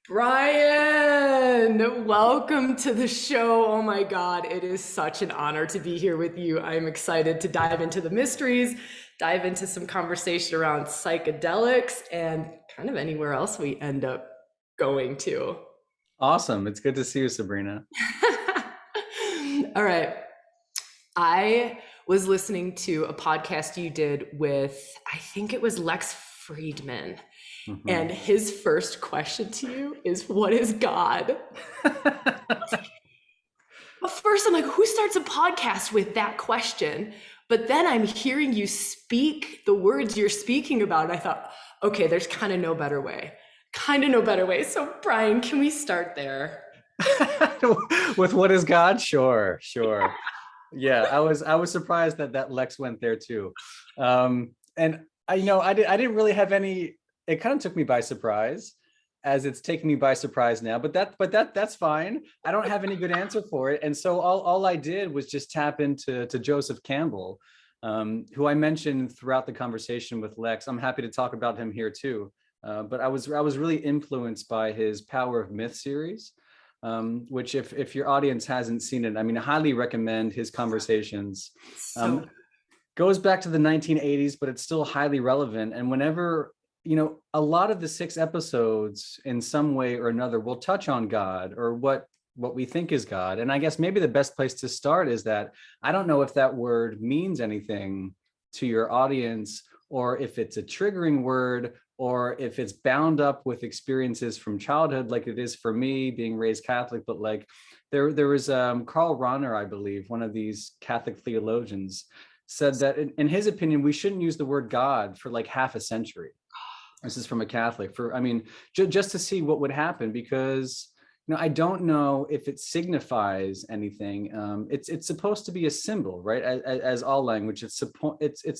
Brian, welcome to the show. Oh my God, it is such an honor to be here with you. I'm excited to dive into the mysteries, dive into some conversation around psychedelics, and kind of anywhere else we end up going to. Awesome. It's good to see you, Sabrina. All right. I was listening to a podcast you did with, I think it was Lex Friedman. And Mhm. his first question to you is, what is God? But first, I'm like, who starts a podcast with that question? But then I'm hearing you speak the words you're speaking about. And I thought, okay, there's kind of no better way. Kind of no better way. So, Brian, can we start there? With what is God? Sure, sure. Yeah, I was surprised that Lex went there too. And I didn't really have any. It kind of took me by surprise, as it's taking me by surprise now. But that's fine. I don't have any good answer for it, and so all I did was just tap into Joseph Campbell, who I mentioned throughout the conversation with Lex. I'm happy to talk about him here too. But I was really influenced by his Power of Myth series, which if your audience hasn't seen it, I mean, I highly recommend his conversations. So, Um, Goes back to the 1980s, but it's still highly relevant. And whenever, a lot of the 6 episodes in some way or another will touch on God or what we think is God. And I guess maybe the best place to start is that I don't know if that word means anything to your audience, or if it's a triggering word, or if it's bound up with experiences from childhood, like it is for me being raised Catholic. But like there was Karl Rahner, I believe, one of these Catholic theologians, said that in his opinion, we shouldn't use the word God for like half a century. This is from a Catholic. For I mean, just to see what would happen, because I don't know if it signifies anything. It's supposed to be a symbol, right? As all language, it's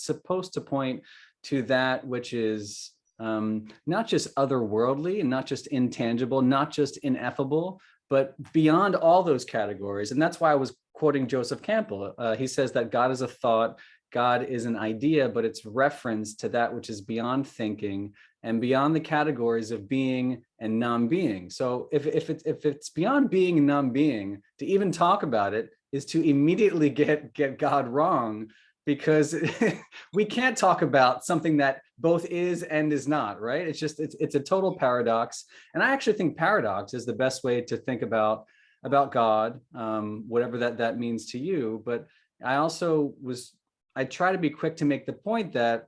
supposed to point to that which is not just otherworldly and not just intangible, not just ineffable, but beyond all those categories. And that's why I was quoting Joseph Campbell. He says that God is a thought, God is an idea, but it's reference to that which is beyond thinking and beyond the categories of being and non-being. So if it's beyond being and non-being, to even talk about it is to immediately get God wrong, because we can't talk about something that both is and is not, right? It's a total paradox. And I actually think paradox is the best way to think about God, whatever that means to you. But I also I try to be quick to make the point that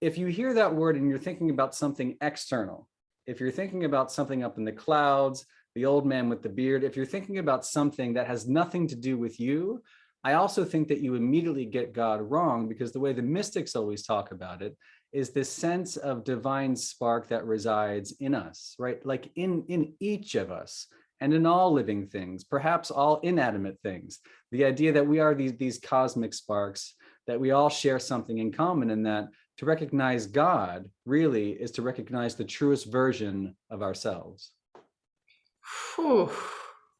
if you hear that word and you're thinking about something external, if you're thinking about something up in the clouds, the old man with the beard, if you're thinking about something that has nothing to do with you, I also think that you immediately get God wrong, because the way the mystics always talk about it is this sense of divine spark that resides in us, right? Like in each of us and in all living things, perhaps all inanimate things. The idea that we are these cosmic sparks, that we all share something in common, and that to recognize God really is to recognize the truest version of ourselves. whew,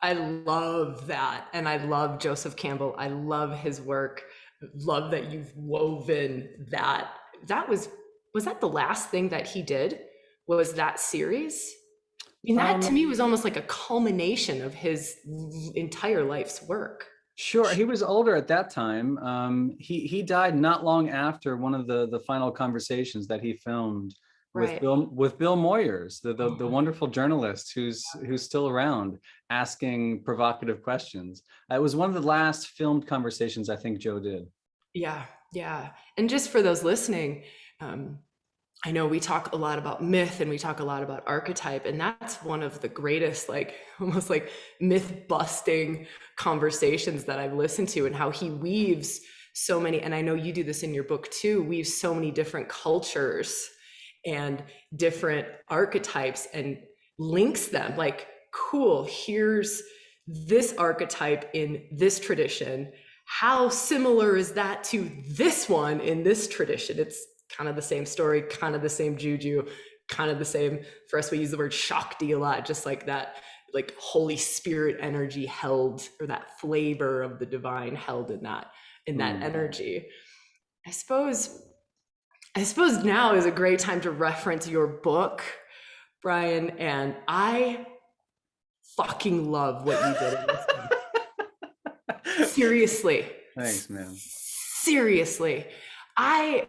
I love that. And I love Joseph Campbell. I love his work. Love that you've woven that. Was that the last thing that he did? Was that series? I mean, that to Um, me was almost like a culmination of his entire life's work. Sure, he was older at that time. He died not long after one of the final conversations that he filmed with Right. Bill Moyers, the Oh, wonderful journalist who's still around, asking provocative questions. It was one of the last filmed conversations I think Joe did. yeah, yeah. And just for those listening, um, I know we talk a lot about myth and we talk a lot about archetype, and that's one of the greatest, like almost like myth busting conversations that I've listened to, and how he weaves so many, and I know you do this in your book too, weaves so many different cultures and different archetypes and links them like, cool, here's this archetype in this tradition. How similar is that to this one in this tradition? It's kind of the same story, kind of the same juju, kind of the same. For us, we use the word Shakti a lot, just like that, like Holy Spirit energy held, or that flavor of the divine held in that Hmm. energy. I suppose I suppose now is a great time to reference your book, Brian, and I fucking love what you did in this one. Seriously. Thanks, man. Seriously. I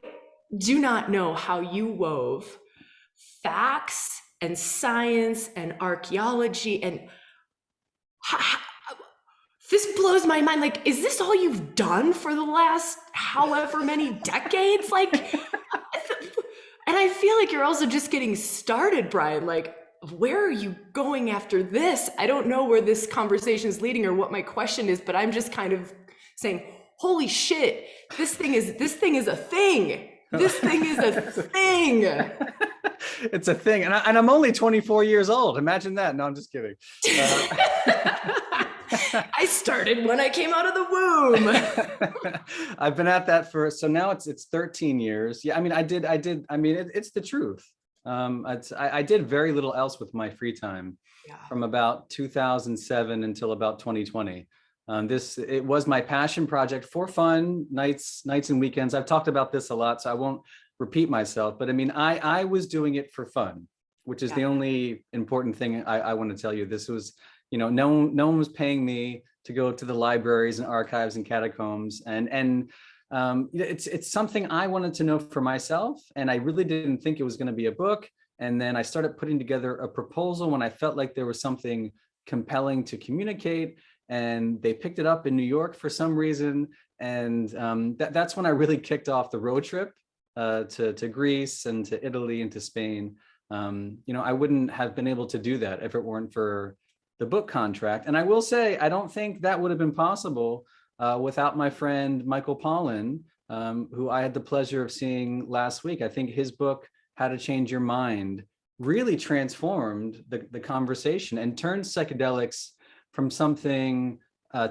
do not know how you wove facts and science and archaeology and this blows my mind. Like, is this all you've done for the last however many decades? Like, and I feel like you're also just getting started, Brian. Like, where are you going after this? I don't know where this conversation is leading or what my question is, but I'm just kind of saying, holy shit, this thing is a thing. This thing is a thing. It's a thing. And I'm only 24 years old. Imagine that. No, I'm just kidding. I started when I came out of the womb. I've been at that so now it's 13 years. Yeah, I mean, it's the truth. I did very little else with my free time from about 2007 until about 2020. It was my passion project for fun, nights and weekends. I've talked about this a lot, so I won't repeat myself, but I mean, I was doing it for fun, which is the only important thing I want to tell you. This was, no one was paying me to go to the libraries and archives and catacombs, and it's something I wanted to know for myself, and I really didn't think it was going to be a book. And then I started putting together a proposal when I felt like there was something compelling to communicate, and they picked it up in New York for some reason, and that's when I really kicked off the road trip to Greece and to Italy and to Spain. I wouldn't have been able to do that if it weren't for the book contract. And I will say, I don't think that would have been possible without my friend Michael Pollan, who I had the pleasure of seeing last week. I think his book, How to Change Your Mind, really transformed the conversation and turned psychedelics from something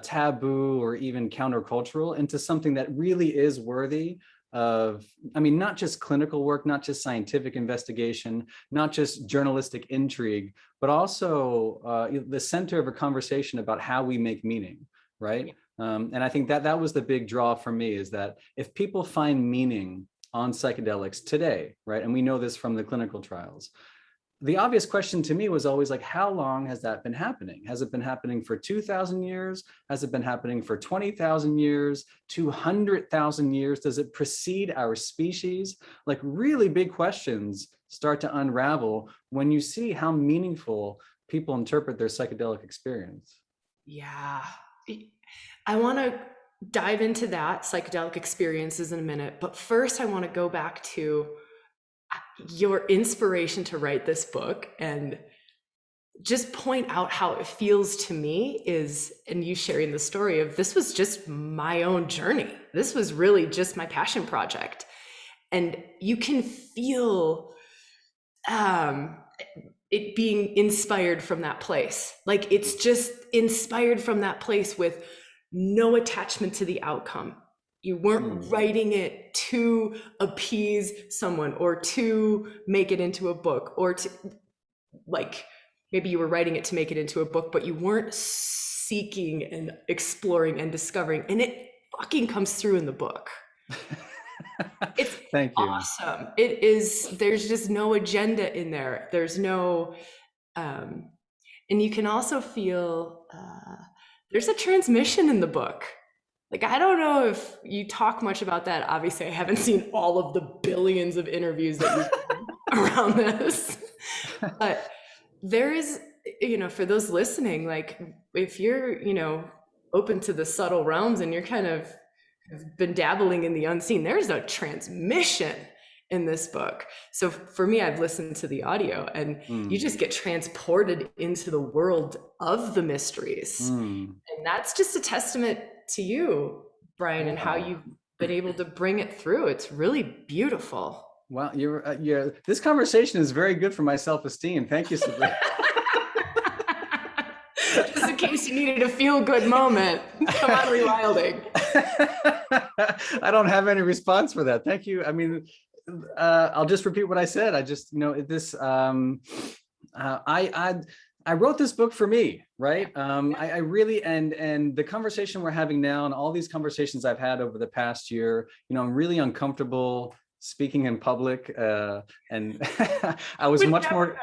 taboo or even countercultural into something that really is worthy of, not just clinical work, not just scientific investigation, not just journalistic intrigue, but also the center of a conversation about how we make meaning, right? And I think that was the big draw for me, is that if people find meaning on psychedelics today, right? And we know this from the clinical trials. The obvious question to me was always like, how long has that been happening? Has it been happening for 2,000 years? Has it been happening for 20,000 years, 200,000 years? Does it precede our species? Like, really big questions start to unravel when you see how meaningful people interpret their psychedelic experience. Yeah. I want to dive into that psychedelic experiences in a minute, but first I want to go back to your inspiration to write this book and just point out how it feels to me is, and you sharing the story of, this was just my own journey. This was really just my passion project. And you can feel it being inspired from that place. Like, it's just inspired from that place with no attachment to the outcome. You weren't writing it to appease someone or to make it into a book, or to, like, maybe you were writing it to make it into a book, but you weren't seeking and exploring and discovering. And it fucking comes through in the book. It's Thank you. Awesome. It is, there's just no agenda in there. There's no, and you can also feel, there's a transmission in the book. Like, I don't know if you talk much about that. Obviously, I haven't seen all of the billions of interviews that you've done around this. But there is, for those listening, like, if you're, open to the subtle realms and you're kind of been dabbling in the unseen, there's a transmission in this book. So for me, I've listened to the audio, and you just get transported into the world of the mysteries. And that's just a testament to you, Brian, and how you've been able to bring it through. It's really beautiful. Wow, this conversation is very good for my self-esteem. Thank you, Sabrina. Just in case you needed a feel-good moment, come on, ReWilding. I don't have any response for that. Thank you. I'll just repeat what I said. I just, I wrote this book for me, right? I really, and the conversation we're having now and all these conversations I've had over the past year, I'm really uncomfortable speaking in public. And I was much more,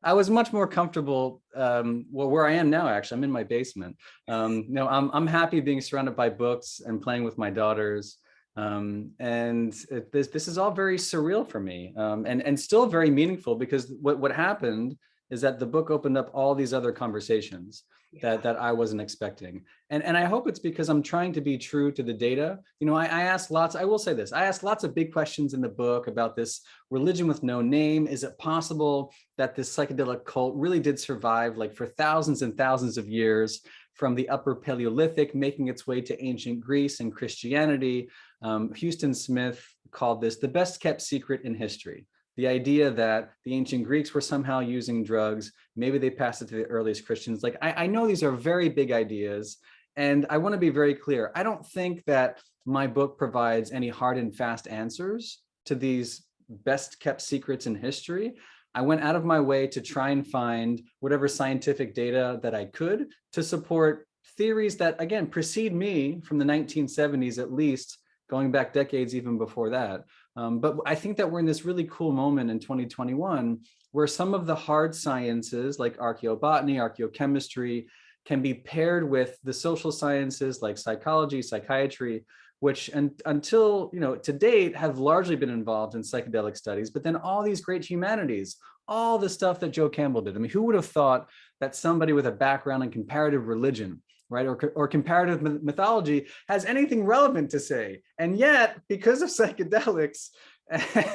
I was much more comfortable, well, where I am now. Actually, I'm in my basement. No, I'm happy being surrounded by books and playing with my daughters. This is all very surreal for me, and still very meaningful, because what happened is that the book opened up all these other conversations that I wasn't expecting. And I hope it's because I'm trying to be true to the data. You know, I asked lots, I will say this, I asked lots of big questions in the book about this religion with no name. Is it possible that this psychedelic cult really did survive, like, for thousands and thousands of years, from the Upper Paleolithic, making its way to ancient Greece and Christianity? Houston Smith called this the best kept secret in history. The idea that the ancient Greeks were somehow using drugs, maybe they passed it to the earliest Christians. Like, I know these are very big ideas, and I want to be very clear. I don't think that my book provides any hard and fast answers to these best kept secrets in history. I went out of my way to try and find whatever scientific data that I could to support theories that, again, precede me from the 1970s, at least, going back decades even before that. But I think that we're in this really cool moment in 2021 where some of the hard sciences like archaeobotany, archaeochemistry can be paired with the social sciences like psychology, psychiatry, which until, you know, to date have largely been involved in psychedelic studies. But then all these great humanities, all the stuff that Joe Campbell did. I mean, who would have thought that somebody with a background in comparative religion, right, or comparative mythology has anything relevant to say? And yet, because of psychedelics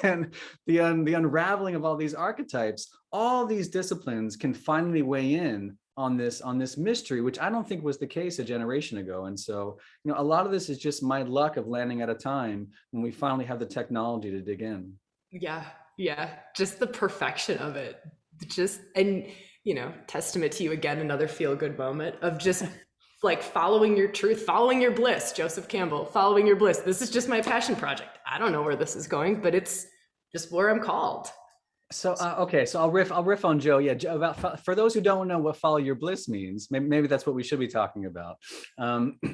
and the unraveling of all these archetypes, all these disciplines can finally weigh in on this mystery, which I don't think was the case a generation ago. And so, you know, a lot of this is just my luck of landing at a time when we finally have the technology to dig in. Yeah, yeah, just the perfection of it. Just, and you know, testament to you again, another feel good moment of just like following your truth, following your bliss. Joseph Campbell, following your bliss. This is just my passion project. I don't know where this is going, but it's just where I'm called. So okay, so I'll riff on Joe. Yeah, Joe, about, for those who don't know what follow your bliss means, maybe that's what we should be talking about.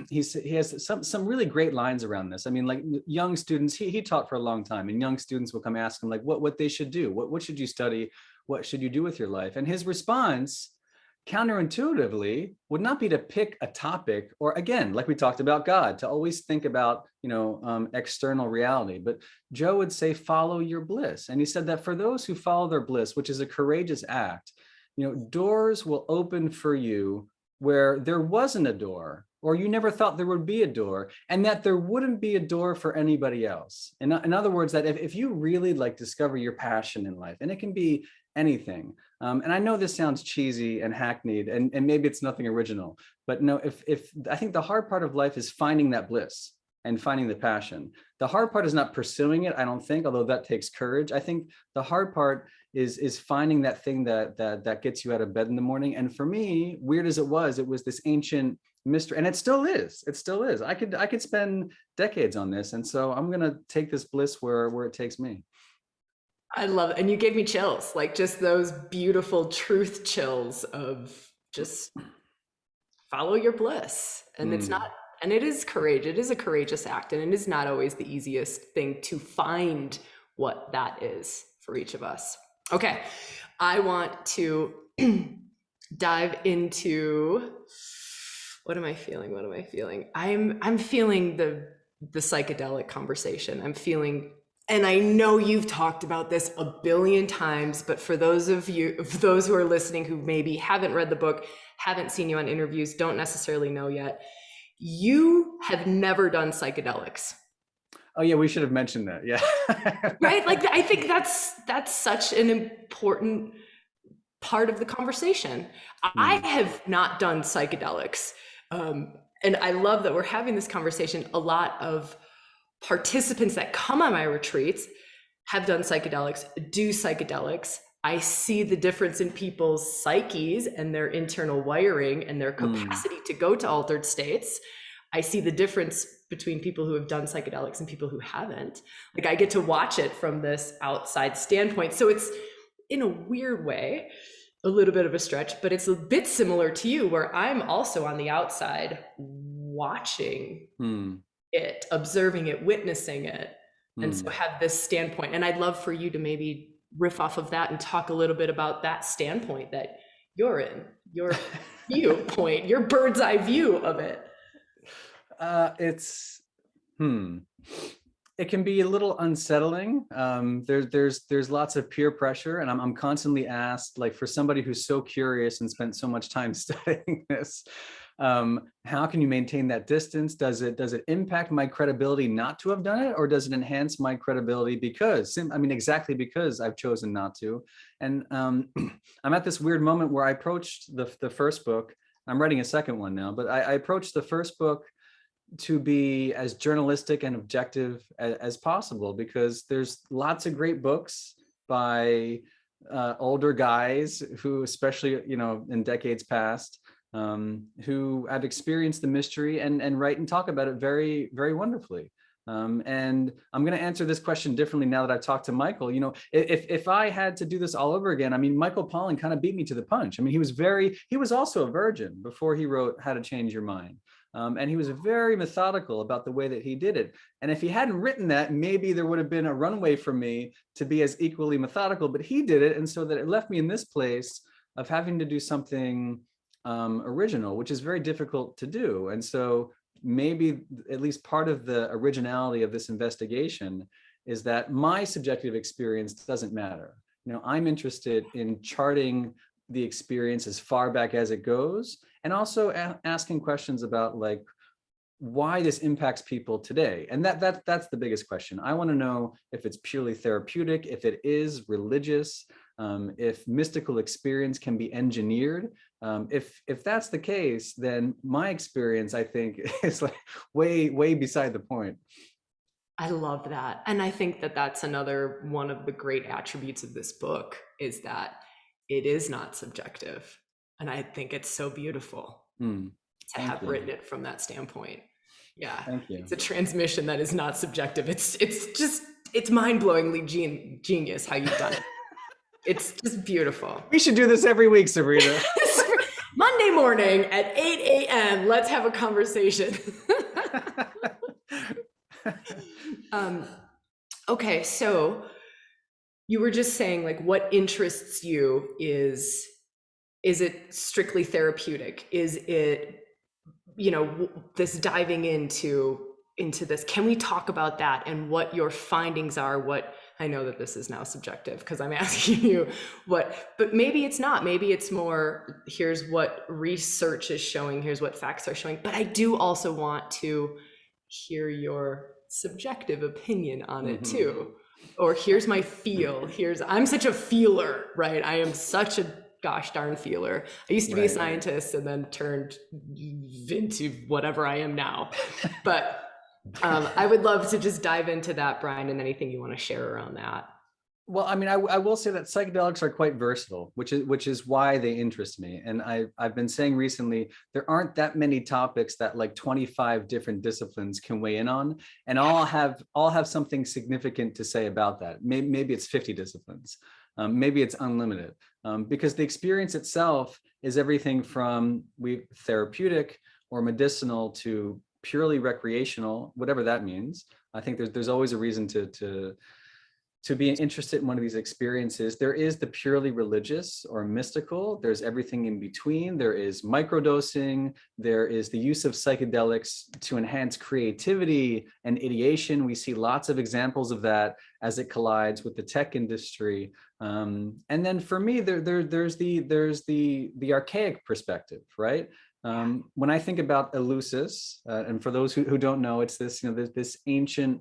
He has some really great lines around this. I mean, like, young students, he taught for a long time, and young students will come ask him like what they should do, what should you study, what should you do with your life, and his response, counterintuitively, would not be to pick a topic, or, again, like we talked about God, to always think about, you know, external reality. But Joe would say, follow your bliss. And he said that for those who follow their bliss, which is a courageous act, you know, doors will open for you where there wasn't a door, or you never thought there would be a door, and that there wouldn't be a door for anybody else. In other words, that if you really like discover your passion in life, and it can be anything. And I know this sounds cheesy and hackneyed, and maybe it's nothing original, but no, if I think the hard part of life is finding that bliss and finding the passion. The hard part is not pursuing it, I don't think, although that takes courage. I think the hard part is finding that thing that gets you out of bed in the morning. And for me, weird as it was this ancient mystery, and it still is. It still is. I could spend decades on this, and so I'm gonna take this bliss where it takes me. I love it. And you gave me chills, like just those beautiful truth chills of just follow your bliss. And it's not, and it is courage. It is a courageous act. And it is not always the easiest thing to find what that is for each of us. Okay. I want to dive into, what am I feeling? What am I feeling? I'm feeling the psychedelic conversation. I'm feeling, and I know you've talked about this a billion times, but for those who are listening who maybe haven't read the book, haven't seen you on interviews, don't necessarily know yet, you have never done psychedelics. Oh yeah, we should have mentioned that. Yeah. Right? Like, I think that's such an important part of the conversation. I have not done psychedelics. And I love that we're having this conversation. A lot of participants that come on my retreats have done psychedelics, do psychedelics. I see the difference in people's psyches and their internal wiring and their capacity to go to altered states. I see the difference between people who have done psychedelics and people who haven't. Like, I get to watch it from this outside standpoint. So it's, in a weird way, a little bit of a stretch, but it's a bit similar to you, where I'm also on the outside watching it, observing it, witnessing it. And so have this standpoint. And I'd love for you to maybe riff off of that and talk a little bit about that standpoint that you're in, your viewpoint, your bird's eye view of it. It's it can be a little unsettling. There's lots of peer pressure, and I'm constantly asked, like, for somebody who's so curious and spent so much time studying this, how can you maintain that distance? Does it impact my credibility not to have done it, or does it enhance my credibility because, I mean, exactly because I've chosen not to? And I'm at this weird moment where I approached the first book. I'm writing a second one now, but I approached the first book to be as journalistic and objective as possible, because there's lots of great books by older guys who, especially, you know, in decades past, who have experienced the mystery and write and talk about it very, very wonderfully. And I'm going to answer this question differently now that I've talked to Michael. You know, if I had to do this all over again, I mean, Michael Pollan kind of beat me to the punch. I mean, he was also a virgin before he wrote How to Change Your Mind. And he was very methodical about the way that he did it. And if he hadn't written that, maybe there would have been a runway for me to be as equally methodical, but he did it. And so that it left me in this place of having to do something original, which is very difficult to do. And so maybe at least part of the originality of this investigation is that my subjective experience doesn't matter. You know, I'm interested in charting the experience as far back as it goes, and also asking questions about, like, why this impacts people today. And that's the biggest question. I want to know if it's purely therapeutic, if it is religious, if mystical experience can be engineered. If that's the case, then my experience, I think, is like way beside the point. I love that. And I think that that's another one of the great attributes of this book, is that it is not subjective. And I think it's so beautiful to have written it from that standpoint. Yeah. Thank you. It's a transmission that is not subjective. It's mind-blowingly genius how you've done it. It's just beautiful. We should do this every week, Sabrina. Monday morning at 8 a.m. Let's have a conversation. Okay, so you were just saying, like, what interests you is it strictly therapeutic? Is it, you know, this diving into this? Can we talk about that and what your findings are? What, I know that this is now subjective because I'm asking you what, but maybe it's not. Maybe it's more, here's what research is showing, here's what facts are showing. But I do also want to hear your subjective opinion on it too. Or here's my feel. I'm such a feeler, right? I am such a gosh darn feeler. I used to be a scientist and then turned into whatever I am now. But I would love to just dive into that, Brian, and anything you want to share around that. Well, I mean, I will say that psychedelics are quite versatile, which is why they interest me. And I've been saying recently, there aren't that many topics that like 25 different disciplines can weigh in on, and all have something significant to say about that. Maybe it's 50 disciplines, maybe it's unlimited, because the experience itself is everything from therapeutic or medicinal to purely recreational, whatever that means. I think there's always a reason to be interested in one of these experiences. There is the purely religious or mystical. There's everything in between. There is microdosing. There is the use of psychedelics to enhance creativity and ideation. We see lots of examples of that as it collides with the tech industry. And then for me, there's the archaic perspective, right? When I think about Eleusis, and for those who don't know, it's this, you know, this ancient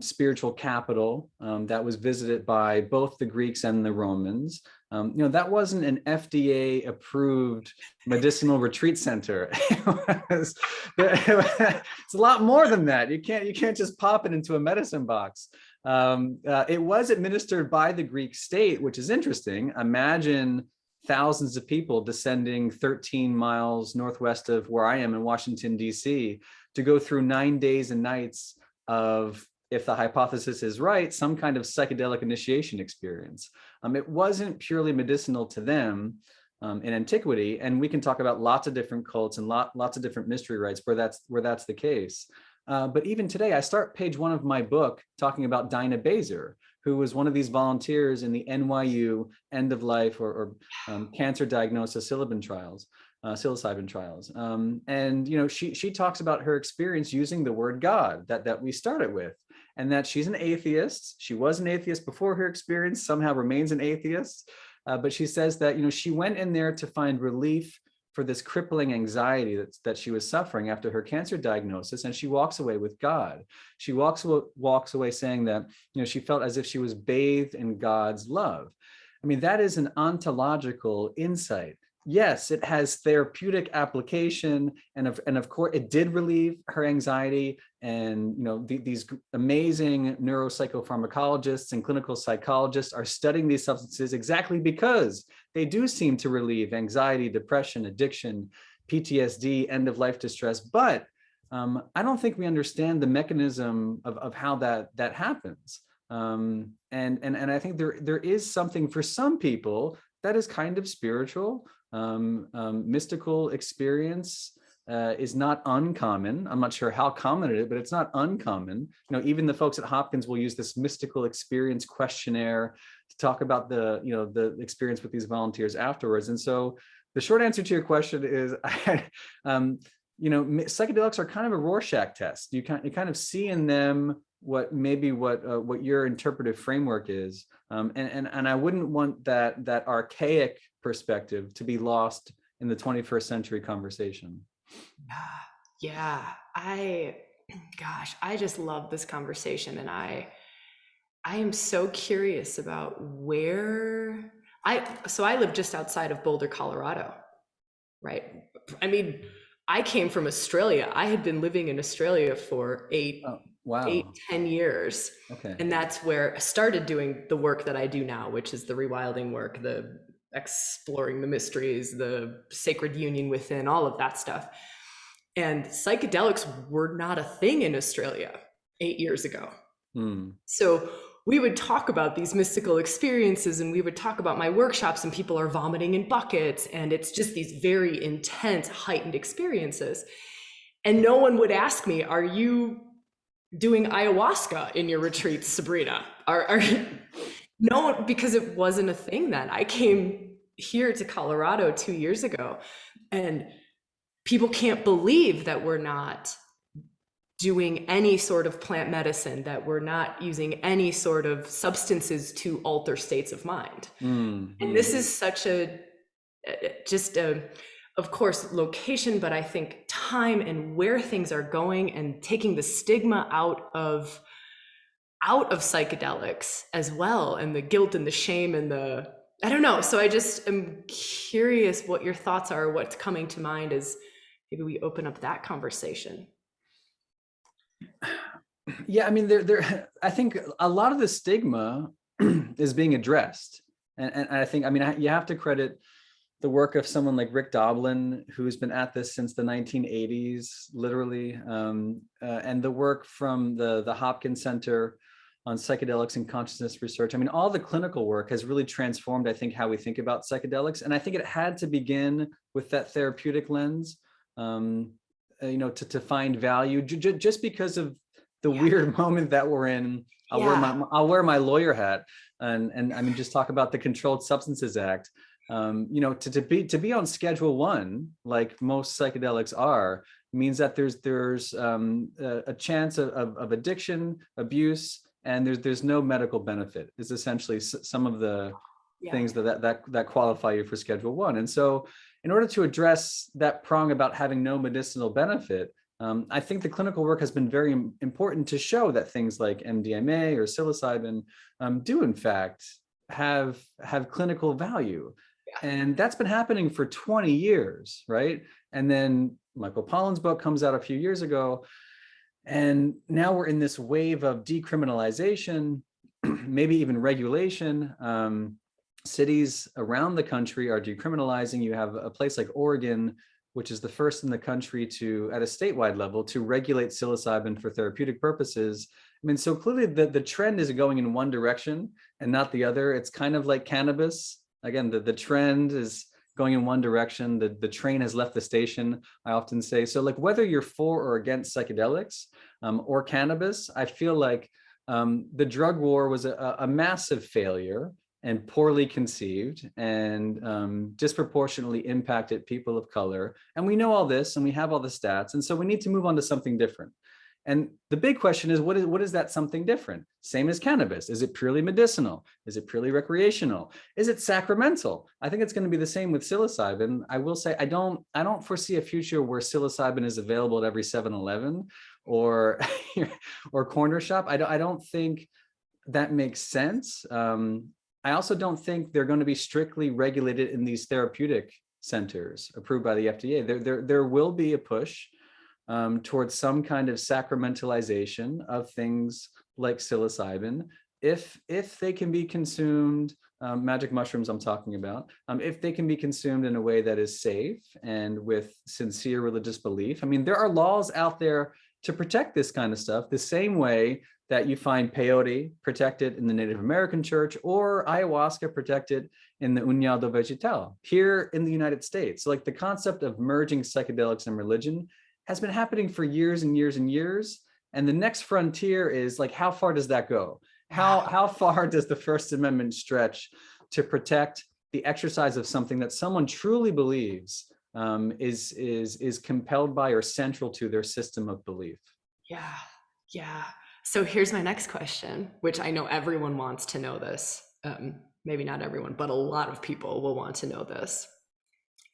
spiritual capital that was visited by both the Greeks and the Romans. You know, that wasn't an FDA approved medicinal retreat center. It's a lot more than that. You can't just pop it into a medicine box. It was administered by the Greek state, which is interesting. Imagine thousands of people descending 13 miles northwest of where I am in Washington, D.C., to go through 9 days and nights of, if the hypothesis is right, some kind of psychedelic initiation experience. It wasn't purely medicinal to them in antiquity, and we can talk about lots of different cults and lots of different mystery rites where that's the case. But even today, I start page 1 of my book talking about Dinah Baser, who was one of these volunteers in the NYU end of life or cancer diagnosis psilocybin trials. And she talks about her experience using the word God that we started with, and that she's an atheist. She was an atheist before her experience, somehow remains an atheist. But she says that she went in there to find relief for this crippling anxiety that she was suffering after her cancer diagnosis, and she walks away with God. She walks away saying that she felt as if she was bathed in God's love. I mean, that is an ontological insight. Yes, it has therapeutic application, and of course, it did relieve her anxiety. And these amazing neuropsychopharmacologists and clinical psychologists are studying these substances exactly because they do seem to relieve anxiety, depression, addiction, PTSD, end of life distress. But I don't think we understand the mechanism of how that happens. And I think there is something for some people that is kind of spiritual. Mystical experience is not uncommon. I'm not sure how common it is, but it's not uncommon. Even the folks at Hopkins will use this mystical experience questionnaire to talk about the experience with these volunteers afterwards. And so the short answer to your question is, psychedelics are kind of a Rorschach test. You kind of see in them what your interpretive framework is, and I wouldn't want that archaic perspective to be lost in the 21st century conversation. Yeah, I just love this conversation, and I am so curious about where I live just outside of Boulder, Colorado, right? I mean, I came from Australia. I had been living in Australia for 10 years. Okay. And that's where I started doing the work that I do now, which is the rewilding work, the exploring the mysteries, the sacred union within, all of that stuff. And psychedelics were not a thing in Australia 8 years ago. So we would talk about these mystical experiences, and we would talk about my workshops, and people are vomiting in buckets, and it's just these very intense, heightened experiences. And no one would ask me, are you doing ayahuasca in your retreats, Sabrina? No, because it wasn't a thing then. I came here to Colorado 2 years ago, and people can't believe that we're not doing any sort of plant medicine, that we're not using any sort of substances to alter states of mind. And this is such of course, location, but I think time and where things are going, and taking the stigma out of psychedelics as well, and the guilt and the shame and I don't know. So I just am curious what your thoughts are, what's coming to mind as maybe we open up that conversation. Yeah, I mean, I think a lot of the stigma is being addressed. And I think, you have to credit the work of someone like Rick Doblin, who's been at this since the 1980s, literally, and the work from the Hopkins Center on Psychedelics and Consciousness Research. All the clinical work has really transformed, I think, how we think about psychedelics. And I think it had to begin with that therapeutic lens, to find value, just because of the weird moment that we're in. I'll wear my lawyer hat and just talk about the Controlled Substances Act. To be on Schedule 1, like most psychedelics are, means that there's a chance of addiction, abuse, and there's no medical benefit. Is essentially some of the things that qualify you for Schedule 1. And so, in order to address that prong about having no medicinal benefit, I think the clinical work has been very important to show that things like MDMA or psilocybin do in fact have clinical value. And that's been happening for 20 years, right? And then Michael Pollan's book comes out a few years ago, and now we're in this wave of decriminalization, maybe even regulation. Cities around the country are decriminalizing. You have a place like Oregon, which is the first in the country at a statewide level, to regulate psilocybin for therapeutic purposes. So clearly the trend is going in one direction and not the other. It's kind of like cannabis. Again, the trend is going in one direction. The train has left the station, I often say. So like whether you're for or against psychedelics or cannabis, I feel like The drug war was a massive failure and poorly conceived and disproportionately impacted people of color. And we know all this and we have all the stats. And so we need to move on to something different. And the big question is, what is that something different? Same as cannabis. Is it purely medicinal? Is it purely recreational? Is it sacramental? I think it's going to be the same with psilocybin. I will say I don't foresee a future where psilocybin is available at every 7-Eleven or or corner shop. I don't think that makes sense. I also don't think they're going to be strictly regulated in these therapeutic centers approved by the FDA. There will be a push towards some kind of sacramentalization of things like psilocybin, if they can be consumed, magic mushrooms I'm talking about, if they can be consumed in a way that is safe and with sincere religious belief. I mean, there are laws out there to protect this kind of stuff, the same way that you find peyote protected in the Native American church or ayahuasca protected in the União do Vegetal here in the United States. Like the concept of merging psychedelics and religion has been happening for years and years and years. And the next frontier is like, how far does that go? How far does the First Amendment stretch to protect the exercise of something that someone truly believes is compelled by or central to their system of belief? Yeah. So here's my next question, which I know everyone wants to know this. Maybe not everyone, but a lot of people will want to know this,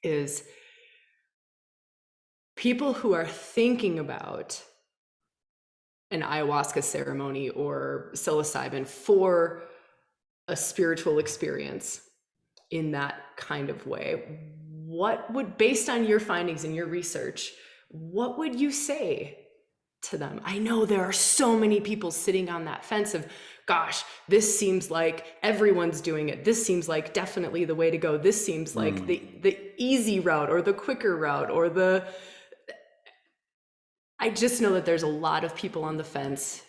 is people who are thinking about an ayahuasca ceremony or psilocybin for a spiritual experience in that kind of way, what would, based on your findings and your research, what would you say to them? I know there are so many people sitting on that fence of, gosh, this seems like everyone's doing it. This seems like definitely the way to go. This seems like the easy route or the quicker route or the... I just know that there's a lot of people on the fence.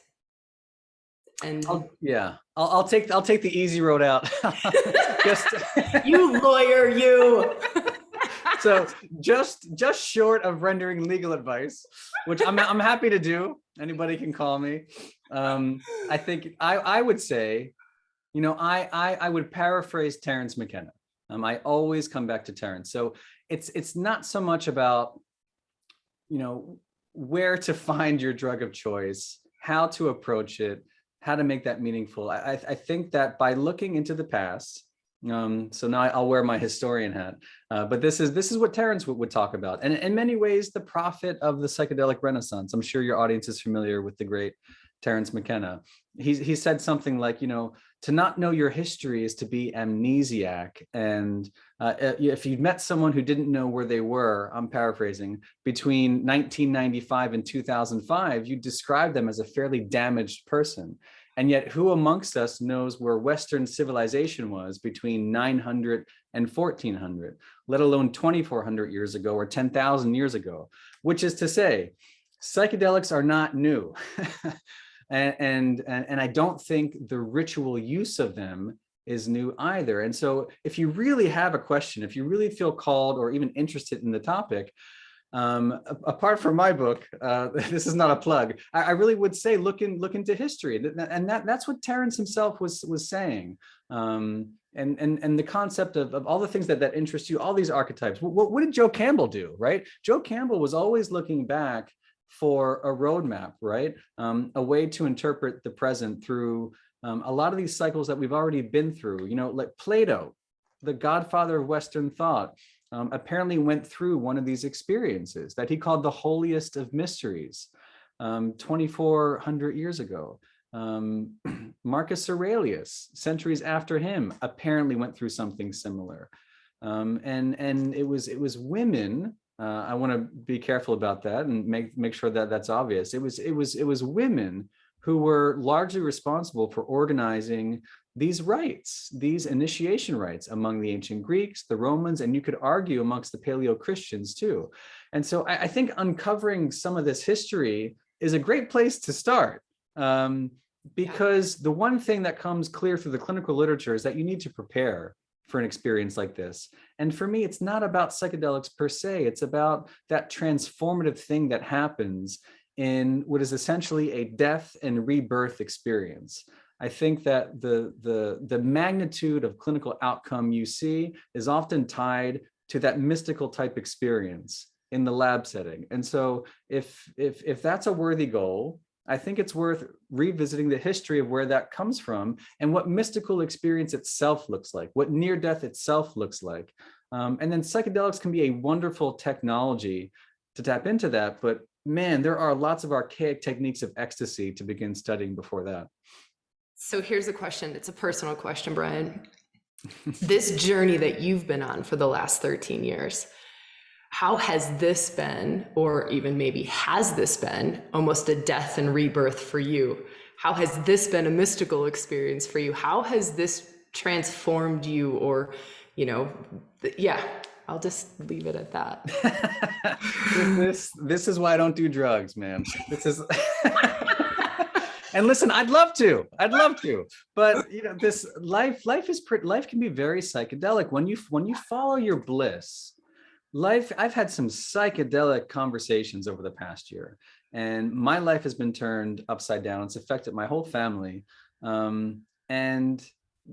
And I'll take the easy road out. Just you lawyer, you. So just short of rendering legal advice, which I'm happy to do. Anybody can call me. I think I would say, you know, I would paraphrase Terence McKenna. I always come back to Terence. So it's not so much about, you know, where to find your drug of choice, how to approach it, how to make that meaningful. I think that by looking into the past, so now I'll wear my historian hat, but this is what Terence would talk about. And in many ways, the prophet of the psychedelic renaissance. I'm sure your audience is familiar with the great Terence McKenna. He said something like, you know, to not know your history is to be amnesiac. And if you met someone who didn't know where they were, I'm paraphrasing, between 1995 and 2005, you describe them as a fairly damaged person. And yet who amongst us knows where Western civilization was between 900 and 1400, let alone 2400 years ago or 10,000 years ago, which is to say, psychedelics are not new. And I don't think the ritual use of them is new either. And so if you really have a question, if you really feel called or even interested in the topic, apart from my book, this is not a plug, I really would say look into history. And that's what Terence himself was saying. And the concept of all the things that interest you, all these archetypes. What did Joe Campbell do, right? Joe Campbell was always looking back for a roadmap, right? A way to interpret the present through a lot of these cycles that we've already been through. You know, like Plato, the godfather of Western thought, apparently went through one of these experiences that he called the holiest of mysteries 2,400 years ago. Marcus Aurelius, centuries after him, apparently went through something similar. And it was women. I want to be careful about that and make sure that that's obvious. It was women who were largely responsible for organizing these rites, these initiation rites among the ancient Greeks, the Romans, and you could argue amongst the Paleo-Christians too. And so I think uncovering some of this history is a great place to start, because the one thing that comes clear through the clinical literature is that you need to prepare for an experience like this. And for me, it's not about psychedelics per se, it's about that transformative thing that happens in what is essentially a death and rebirth experience. I think that the magnitude of clinical outcome you see is often tied to that mystical type experience in the lab setting. And so if that's a worthy goal, I think it's worth revisiting the history of where that comes from and what mystical experience itself looks like, what near death itself looks like. And then psychedelics can be a wonderful technology to tap into that. But man, there are lots of archaic techniques of ecstasy to begin studying before that. So here's a question. It's a personal question, Brian. This journey that you've been on for the last 13 years, how has this been, or even maybe has this been, almost a death and rebirth for you? How has this been a mystical experience for you? How has this transformed you? Or, yeah, I'll just leave it at that. This is why I don't do drugs, man. This is and listen, I'd love to, but this life can be very psychedelic when you follow your bliss. I've had some psychedelic conversations over the past year, and my life has been turned upside down. It's affected my whole family. And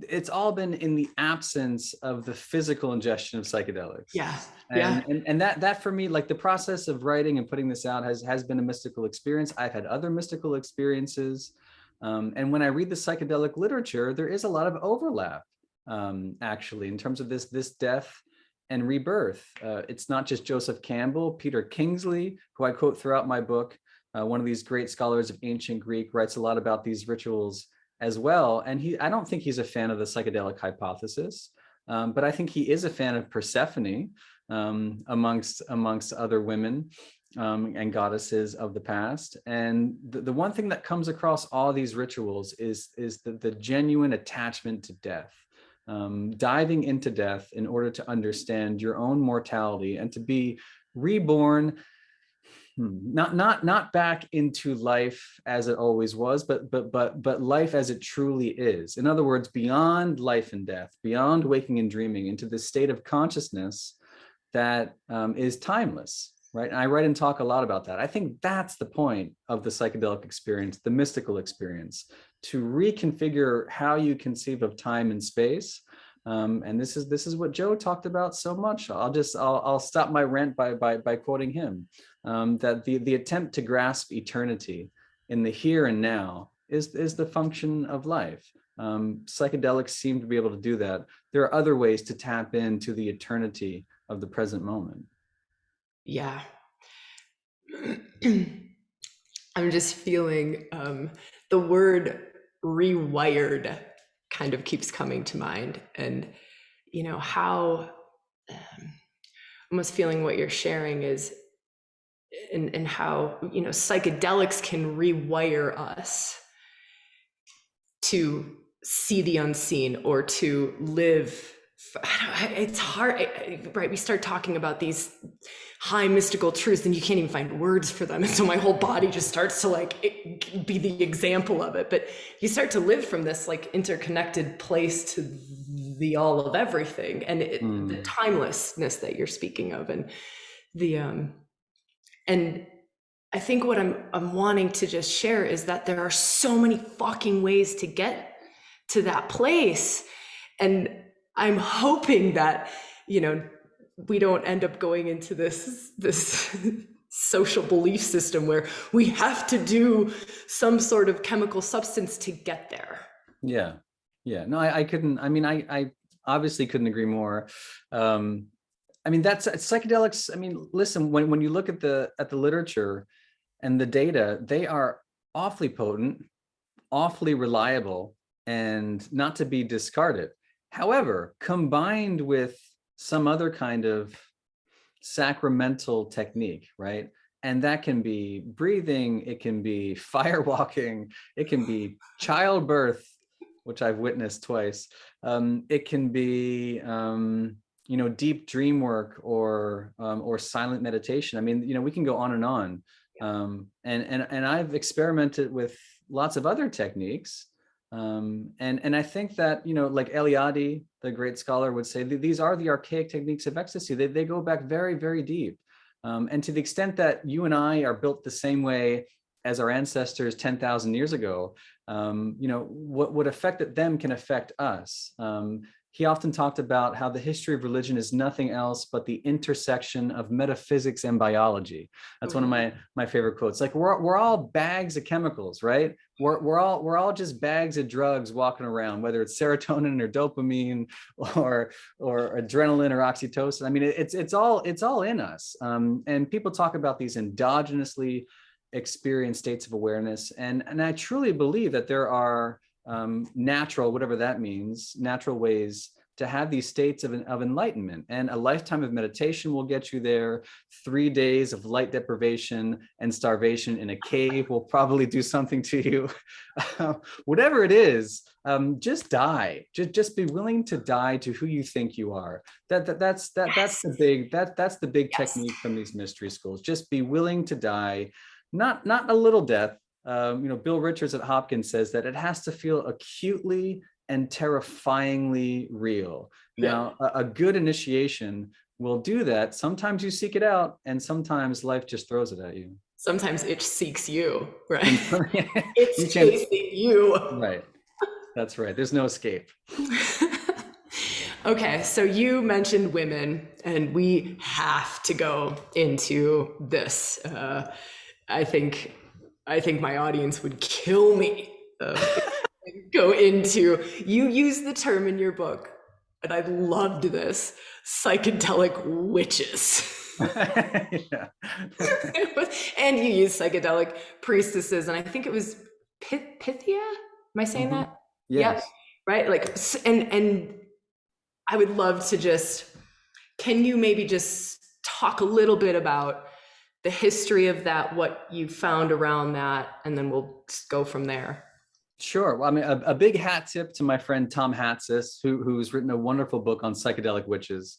it's all been in the absence of the physical ingestion of psychedelics. Yeah. And that for me, like the process of writing and putting this out has been a mystical experience. I've had other mystical experiences. And when I read the psychedelic literature, there is a lot of overlap, actually, in terms of this death and rebirth. It's not just Joseph Campbell. Peter Kingsley, who I quote throughout my book, one of these great scholars of ancient Greek, writes a lot about these rituals as well. And I don't think he's a fan of the psychedelic hypothesis, but I think he is a fan of Persephone, amongst other women and goddesses of the past. And the one thing that comes across all these rituals is the genuine attachment to death. Diving into death in order to understand your own mortality and to be reborn, not back into life as it always was, but life as it truly is. In other words, beyond life and death, beyond waking and dreaming, into this state of consciousness that is timeless, right? And I write and talk a lot about that. I think that's the point of the psychedelic experience, the mystical experience, to reconfigure how you conceive of time and space. And this is what Joe talked about so much. I'll stop my rant by quoting him, that the attempt to grasp eternity in the here and now is the function of life. Psychedelics seem to be able to do that. There are other ways to tap into the eternity of the present moment. Yeah. I'm just feeling the word rewired kind of keeps coming to mind. And, how almost feeling what you're sharing is, and how, psychedelics can rewire us to see the unseen or to live. It's hard, right? We start talking about these high mystical truths and you can't even find words for them. And so my whole body just starts to be the example of it. But you start to live from this interconnected place to the all of everything, and the timelessness that you're speaking of, and and I think what I'm wanting to just share is that there are so many fucking ways to get to that place. And I'm hoping that, we don't end up going into this social belief system where we have to do some sort of chemical substance to get there. Yeah. No, I obviously couldn't agree more. That's psychedelics. Listen, when you look at the literature and the data, they are awfully potent, awfully reliable, and not to be discarded. However, combined with some other kind of sacramental technique, right? And that can be breathing, it can be firewalking, it can be childbirth, which I've witnessed twice. It can be, deep dream work or silent meditation. We can go on and on. And I've experimented with lots of other techniques. And I think that, like Eliade, the great scholar, would say these are the archaic techniques of ecstasy. They go back very, very deep. And to the extent that you and I are built the same way as our ancestors 10,000 years ago, what would affect them can affect us. He often talked about how the history of religion is nothing else but the intersection of metaphysics and biology. That's one of my favorite quotes. Like we're all bags of chemicals, right? We're all just bags of drugs walking around, whether it's serotonin or dopamine or adrenaline or oxytocin. I mean, it's all in us. And people talk about these endogenously experienced states of awareness, and I truly believe that there are natural, whatever that means, natural ways to have these states of enlightenment. And a lifetime of meditation will get you there. 3 days of light deprivation and starvation in a cave will probably do something to you. Whatever it is, just die. Just be willing to die to who you think you are. That's the big Yes. technique from these mystery schools. Just be willing to die, not a little death. Bill Richards at Hopkins says that it has to feel acutely and terrifyingly real. Now, a good initiation will do that. Sometimes you seek it out, and sometimes life just throws it at you. Sometimes it seeks you, right? You It's chasing you. Right. That's right. There's no escape. Okay, so you mentioned women, and we have to go into this. I think my audience would kill me. Go into, you use the term in your book, and I loved this, psychedelic witches. Yeah. And you use psychedelic priestesses, and I think it was Pythia. Am I saying that? Yes. Yep. Right. Like, and I would love to can you maybe just talk a little bit about the history of that, what you found around that, and then we'll just go from there. Sure. Well, I mean, a big hat tip to my friend Tom Hatsis, who's written a wonderful book on psychedelic witches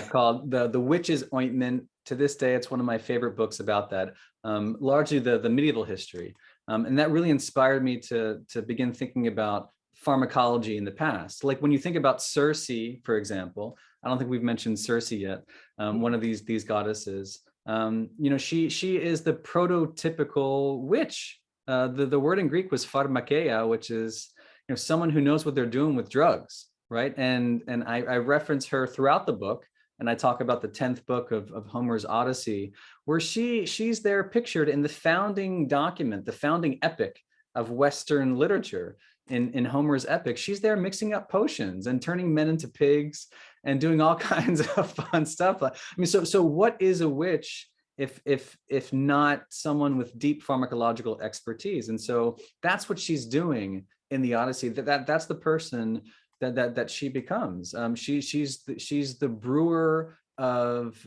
called the Witch's Ointment. To this day, it's one of my favorite books about that, largely the medieval history. And that really inspired me to begin thinking about pharmacology in the past. Like when you think about Circe, for example, I don't think we've mentioned Circe yet, one of these goddesses. She is the prototypical witch. The word in Greek was pharmakeia, which is someone who knows what they're doing with drugs, right? And I reference her throughout the book, and I talk about the 10th book of Homer's Odyssey, where she's there pictured in the founding document, the founding epic of Western literature. In Homer's epic, she's there mixing up potions and turning men into pigs and doing all kinds of fun stuff. I mean, so what is a witch if not someone with deep pharmacological expertise? And so that's what she's doing in the Odyssey. That's the person that she becomes. She's the brewer of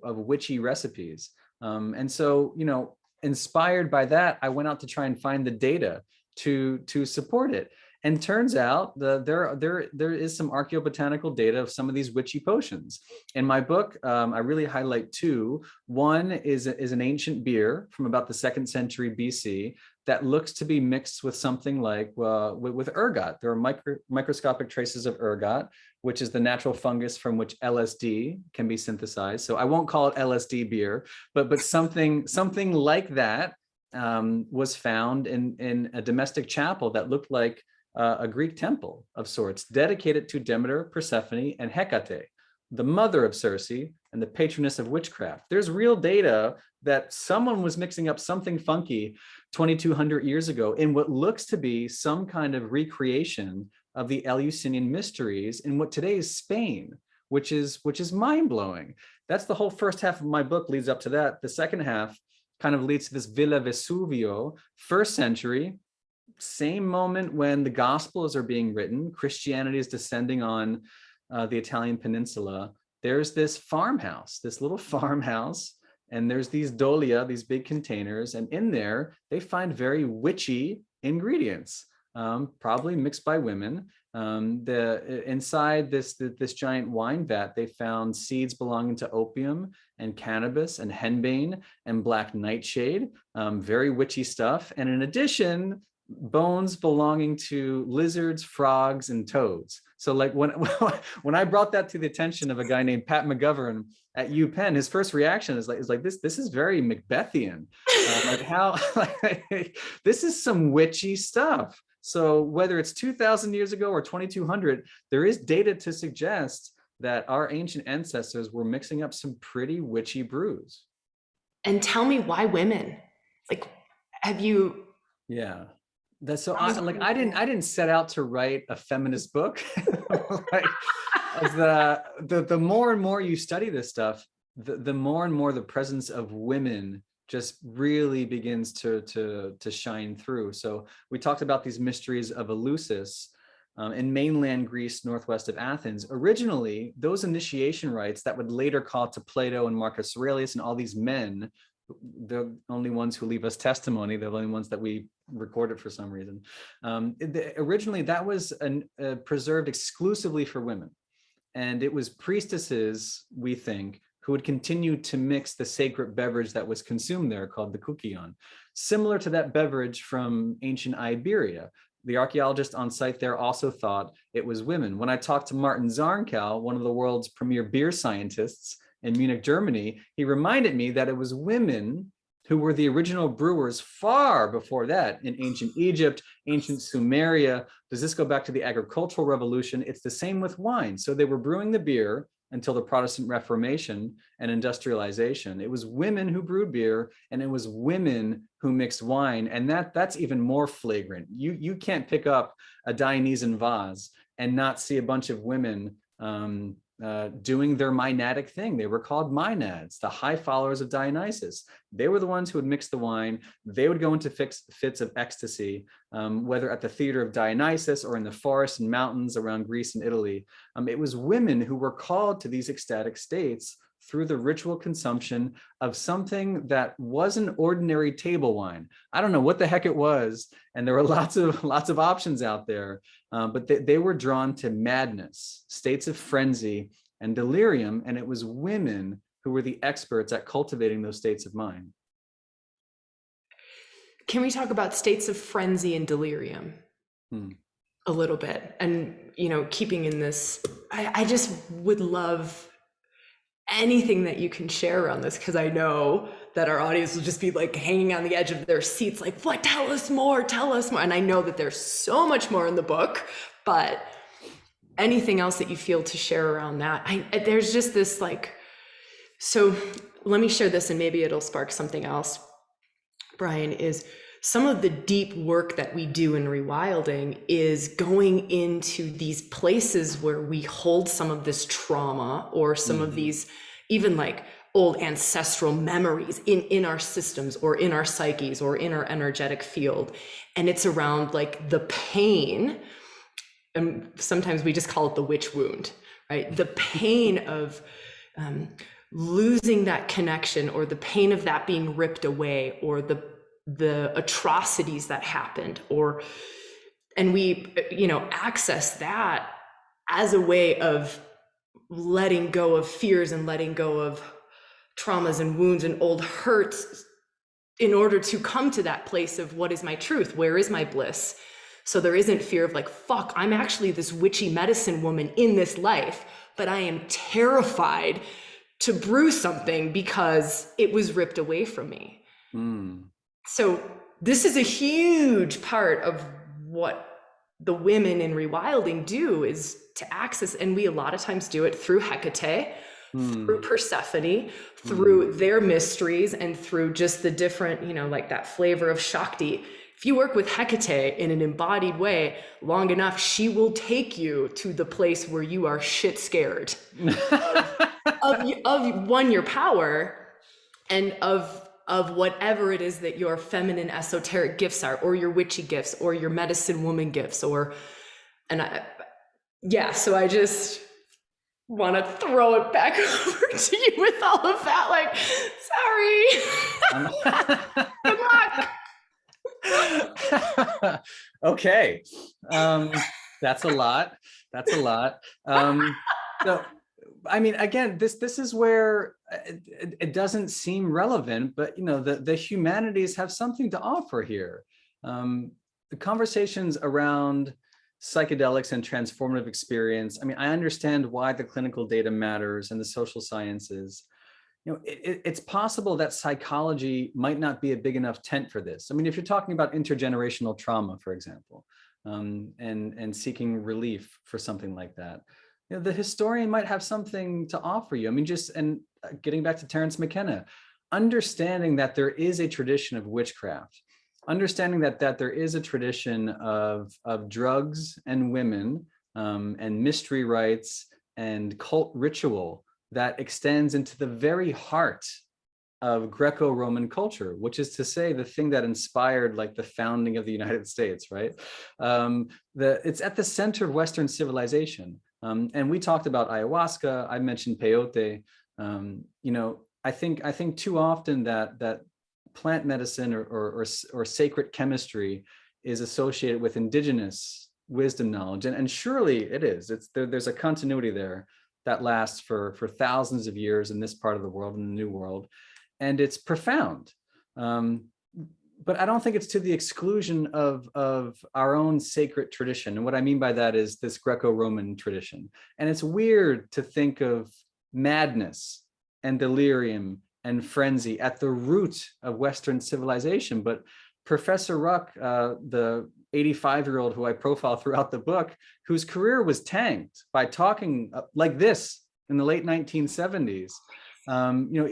witchy recipes. And so inspired by that, I went out to try and find the data to support it. And turns out there is some archaeobotanical data of some of these witchy potions. In my book, I really highlight two. One is an ancient beer from about the 2nd century BC that looks to be mixed with something like with ergot. There are microscopic traces of ergot, which is the natural fungus from which LSD can be synthesized. So I won't call it LSD beer, but something like that was found in a domestic chapel that looked like a Greek temple of sorts, dedicated to Demeter, Persephone, and Hecate, the mother of Circe and the patroness of witchcraft. There's real data that someone was mixing up something funky 2,200 years ago in what looks to be some kind of recreation of the Eleusinian mysteries in what today is Spain, which is mind-blowing. That's the whole first half of my book leads up to that. The second half kind of leads to this Villa Vesuvio, 1st century, same moment when the Gospels are being written, Christianity is descending on the Italian peninsula. There's this farmhouse, this little farmhouse, and there's these dolia, these big containers, and in there they find very witchy ingredients, probably mixed by women. Inside this giant wine vat, they found seeds belonging to opium and cannabis and henbane and black nightshade, very witchy stuff. And in addition, bones belonging to lizards, frogs, and toads. So like when when I brought that to the attention of a guy named Pat McGovern at UPenn, his first reaction is like this is very Macbethian. Like how like, this is some witchy stuff. So whether it's 2,000 years ago or 2,200, there is data to suggest that our ancient ancestors were mixing up some pretty witchy brews. And tell me why women? Like, have you? Yeah. That's so I didn't set out to write a feminist book. Like as the more and more you study this stuff, the more and more the presence of women just really begins to shine through. So we talked about these mysteries of Eleusis in mainland Greece, northwest of Athens. Originally, those initiation rites that would later call to Plato and Marcus Aurelius and all these men, the only ones who leave us testimony, the only ones that we recorded for some reason. Originally, that was preserved exclusively for women. And it was priestesses, we think, who would continue to mix the sacred beverage that was consumed there called the koukion, similar to that beverage from ancient Iberia. The archaeologist on site there also thought it was women. When I talked to Martin Zarnkow, one of the world's premier beer scientists in Munich, Germany, he reminded me that it was women who were the original brewers far before that in ancient Egypt, ancient Sumeria. Does this go back to the agricultural revolution? It's the same with wine. So they were brewing the beer until the Protestant Reformation and industrialization. It was women who brewed beer, and it was women who mixed wine. And that's even more flagrant. You can't pick up a Dionysian vase and not see a bunch of women doing their Maenadic thing. They were called Maenads, the high followers of Dionysus. They were the ones who would mix the wine. They would go into fits of ecstasy, whether at the theater of Dionysus or in the forests and mountains around Greece and Italy. It was women who were called to these ecstatic states through the ritual consumption of something that wasn't ordinary table wine. I don't know what the heck it was, and there were lots of options out there, but they were drawn to madness, states of frenzy and delirium, and it was women who were the experts at cultivating those states of mind. Can we talk about states of frenzy and delirium a little bit? And, keeping in this, I just would love anything that you can share around this, because I know that our audience will just be like hanging on the edge of their seats, like, what, tell us more. And I know that there's so much more in the book, but anything else that you feel to share around that. There's just this so let me share this and maybe it'll spark something else, Brian, is some of the deep work that we do in ReWilding is going into these places where we hold some of this trauma or some of these even old ancestral memories in our systems or in our psyches or in our energetic field. And it's around the pain. And sometimes we just call it the witch wound, right? The pain of losing that connection, or the pain of that being ripped away, or the atrocities that happened, and we access that as a way of letting go of fears and letting go of traumas and wounds and old hurts in order to come to that place of, what is my truth? Where is my bliss? So there isn't fear of fuck, I'm actually this witchy medicine woman in this life, but I am terrified to brew something because it was ripped away from me. So this is a huge part of what the women in ReWilding do, is to access, and we a lot of times do it through Hecate, through Persephone, through their mysteries, and through just the different, that flavor of Shakti. If you work with Hecate in an embodied way long enough, she will take you to the place where you are shit scared of one, your power, and of whatever it is that your feminine esoteric gifts are, or your witchy gifts, or your medicine woman gifts, so I just want to throw it back over to you with all of that. Sorry. Good luck. Okay. That's a lot. So, I mean, again, this is where it doesn't seem relevant, but the humanities have something to offer here. The conversations around psychedelics and transformative experience. I mean, I understand why the clinical data matters and the social sciences. It's possible that psychology might not be a big enough tent for this. I mean, if you're talking about intergenerational trauma, for example, and seeking relief for something like that, the historian might have something to offer you. I mean, getting back to Terence McKenna, understanding that there is a tradition of witchcraft, understanding that there is a tradition of drugs and women, and mystery rites and cult ritual that extends into the very heart of Greco-Roman culture, which is to say the thing that inspired like the founding of the United States, right? It's at the center of Western civilization. And we talked about ayahuasca. I mentioned peyote. I think too often that plant medicine or sacred chemistry is associated with indigenous wisdom knowledge, and surely it is. There's a continuity there that lasts for thousands of years in this part of the world, in the New World, and it's profound. But I don't think it's to the exclusion of our own sacred tradition. And what I mean by that is this Greco-Roman tradition. And it's weird to think of madness and delirium and frenzy at the root of Western civilization. But Professor Ruck, the 85-year-old who I profile throughout the book, whose career was tanked by talking like this in the late 1970s.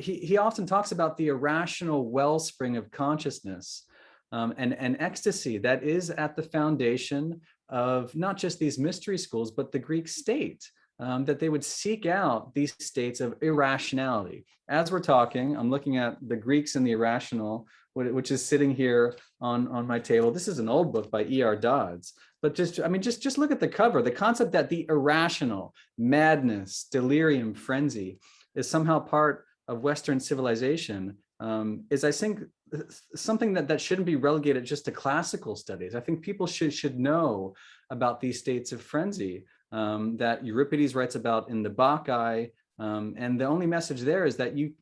He often talks about the irrational wellspring of consciousness and ecstasy that is at the foundation of not just these mystery schools, but the Greek state, that they would seek out these states of irrationality. As we're talking, I'm looking at the Greeks and the Irrational, which is sitting here on my table. This is an old book by E.R. Dodds, but just look at the cover. The concept that the irrational, madness, delirium, frenzy is somehow part of Western civilization is, I think, something that shouldn't be relegated just to classical studies. I think people should know about these states of frenzy that Euripides writes about in the Bacchae, and the only message there is that you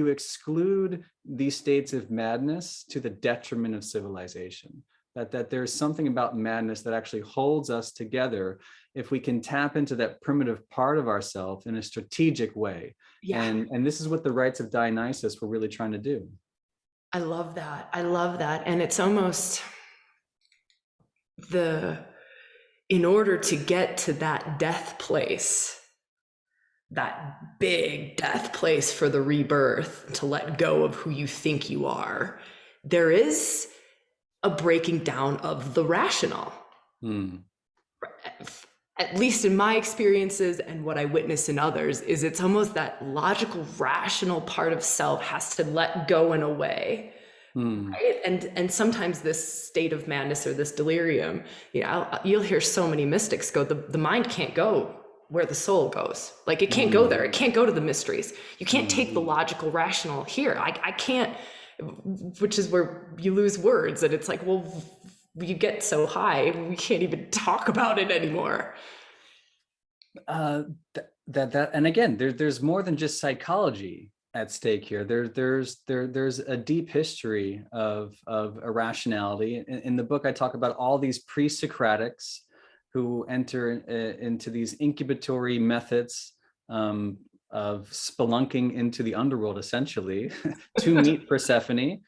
exclude these states of madness to the detriment of civilization. That there's something about madness that actually holds us together if we can tap into that primitive part of ourselves in a strategic way. Yeah. And this is what the rites of Dionysus were really trying to do. I love that. I love that. And it's almost in order to get to that death place, that big death place for the rebirth, to let go of who you think you are, there is a breaking down of the rational. At least in my experiences and what I witness in others, is it's almost that logical, rational part of self has to let go in a way. Right? And sometimes this state of madness or this delirium, you'll hear so many mystics go, the mind can't go where the soul goes. Like it can't go there. It can't go to the mysteries. You can't take the logical, rational here. I can't, which is where you lose words. And it's like, well, you get so high, we can't even talk about it anymore. And again, there's more than just psychology at stake here. There's a deep history of irrationality. In the book, I talk about all these pre-Socratics who enter into these incubatory methods of spelunking into the underworld, essentially, to meet Persephone.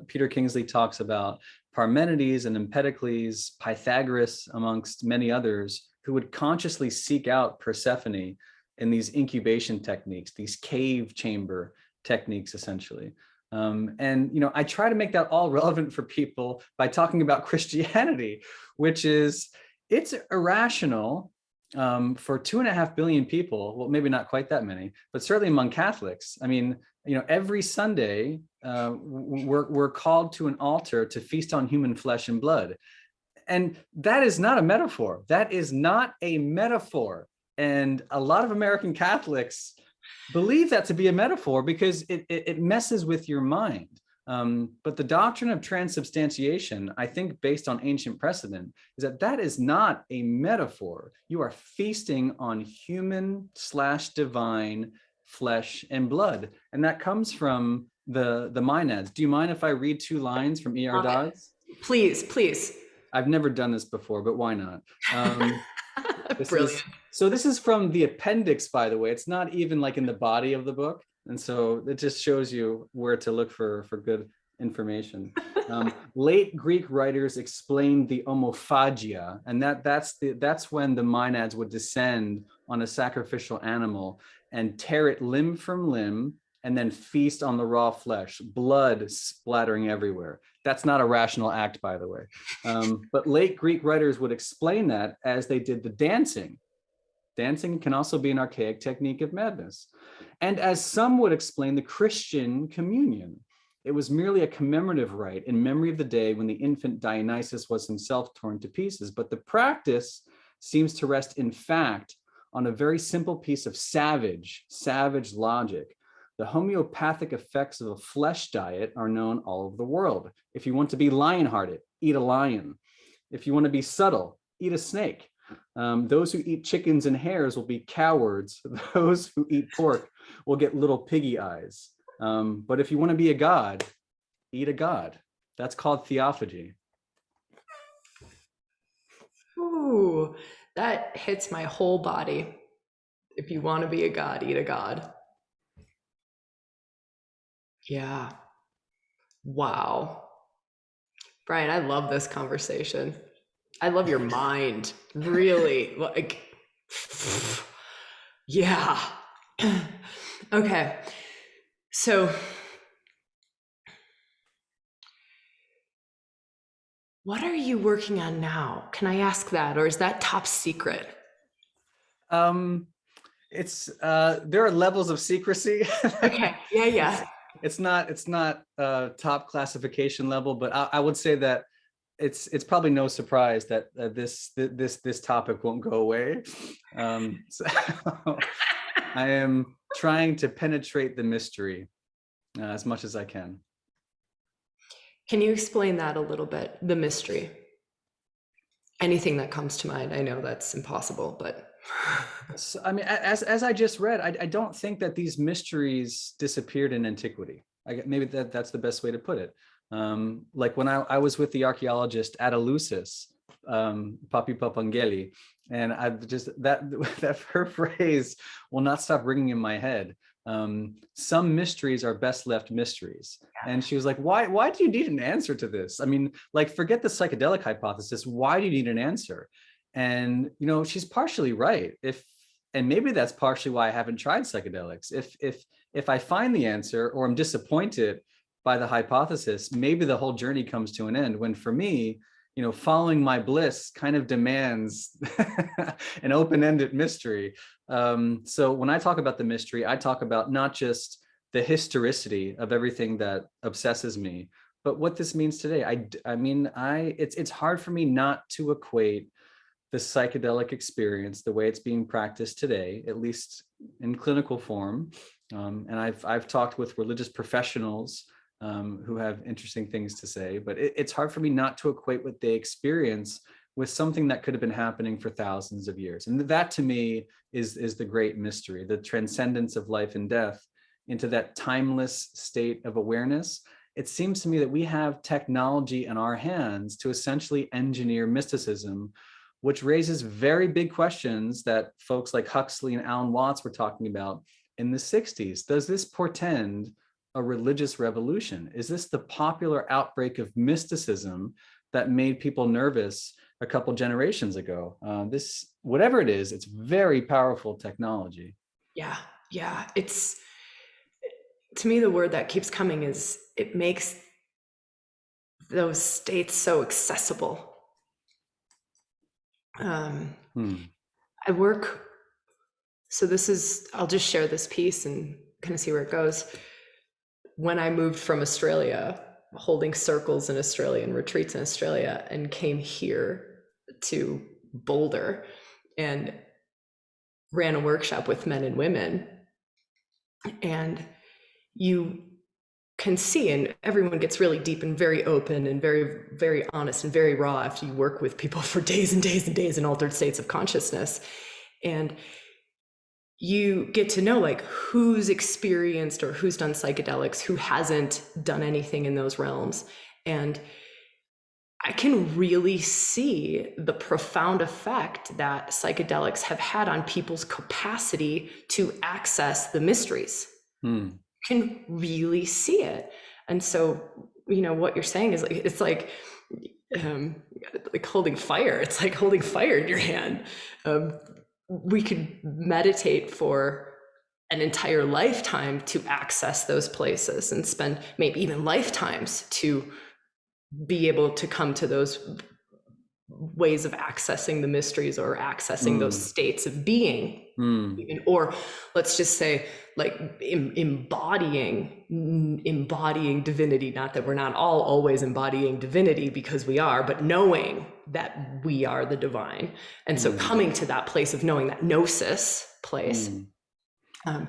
Peter Kingsley talks about Parmenides and Empedocles, Pythagoras, amongst many others, who would consciously seek out Persephone in these incubation techniques, these cave chamber techniques, essentially. I try to make that all relevant for people by talking about Christianity, which is, it's irrational for 2.5 billion people. Well, maybe not quite that many, but certainly among Catholics. I mean, every Sunday we're called to an altar to feast on human flesh and blood. And that is not a metaphor. That is not a metaphor. And a lot of American Catholics believe that to be a metaphor because it messes with your mind. But the doctrine of transubstantiation, I think based on ancient precedent, is that is not a metaphor. You are feasting on human/divine flesh and blood. And that comes from the Maenads. Do you mind if I read 2 lines from E.R. Dodds? Please. I've never done this before, but why not? Brilliant. This is from the appendix, by the way. It's not even like in the body of the book. And so it just shows you where to look for good information. Late Greek writers explained the homophagia, and that's when the Maenads would descend on a sacrificial animal and tear it limb from limb, and then feast on the raw flesh, blood splattering everywhere. That's not a rational act, by the way. But late Greek writers would explain that as they did the dancing. Dancing can also be an archaic technique of madness. And as some would explain the Christian communion, it was merely a commemorative rite in memory of the day when the infant Dionysus was himself torn to pieces. But the practice seems to rest, in fact, on a very simple piece of savage logic. The homeopathic effects of a flesh diet are known all over the world. If you want to be lion-hearted, eat a lion. If you want to be subtle, eat a snake. Those who eat chickens and hares will be cowards. Those who eat pork will get little piggy eyes. But if you want to be a god, eat a god. That's called theophagy. Ooh, that hits my whole body. If you want to be a god, eat a god. Yeah. Wow. Brian, I love this conversation. I love your mind. Really. Like, yeah. Okay. So, what are you working on now? Can I ask that, or is that top secret? It's there are levels of secrecy. Okay. Yeah. It's not top classification level, but I would say that it's probably no surprise that this topic won't go away. So I am trying to penetrate the mystery as much as I can. Can you explain that a little bit? The mystery. Anything that comes to mind. I know that's impossible, but So, I mean, as I just read, I don't think that these mysteries disappeared in antiquity. Maybe that's the best way to put it. Like when I was with the archaeologist Atalusis, Papi Papangeli, and I just that her phrase will not stop ringing in my head. Some mysteries are best left mysteries. And she was like, why do you need an answer to this? I mean, like, forget the psychedelic hypothesis. Why do you need an answer? And, you know, she's partially right. And maybe that's partially why I haven't tried psychedelics. If I find the answer, or I'm disappointed by the hypothesis, maybe the whole journey comes to an end. When for me, you know, following my bliss kind of demands an open-ended mystery. So when I talk about the mystery, I talk about not just the historicity of everything that obsesses me, but what this means today. It's hard for me not to equate the psychedelic experience, the way it's being practiced today, at least in clinical form. And I've talked with religious professionals who have interesting things to say, but it's hard for me not to equate what they experience with something that could have been happening for thousands of years. And that to me is the great mystery, the transcendence of life and death into that timeless state of awareness. It seems to me that we have technology in our hands to essentially engineer mysticism, which raises very big questions that folks like Huxley and Alan Watts were talking about in the 60s. Does this portend a religious revolution? Is this the popular outbreak of mysticism that made people nervous a couple generations ago? Whatever it is, it's very powerful technology. yeah. It's, to me, the word that keeps coming is it makes those states so accessible. I work, so I'll just share this piece and kind of see where it goes. When I moved from Australia, holding circles in Australia and retreats in Australia, and came here to Boulder and ran a workshop with men and women, and you can see, and everyone gets really deep and very open and very, very honest and very raw after you work with people for days and days and days in altered states of consciousness. And you get to know like who's experienced or who's done psychedelics, who hasn't done anything in those realms. And I can really see the profound effect that psychedelics have had on people's capacity to access the mysteries. Hmm. Can really see it. And so, what you're saying is like, it's um, like holding fire. It's like holding fire in your hand. We could meditate for an entire lifetime to access those places and spend maybe even lifetimes to be able to come to those ways of accessing the mysteries or accessing those Hmm. states of being, Hmm. even, or let's just say like embodying divinity. Not that we're not all always embodying divinity, because we are, but knowing that we are the divine. And so Hmm. coming to that place of knowing, that gnosis place, Hmm. um,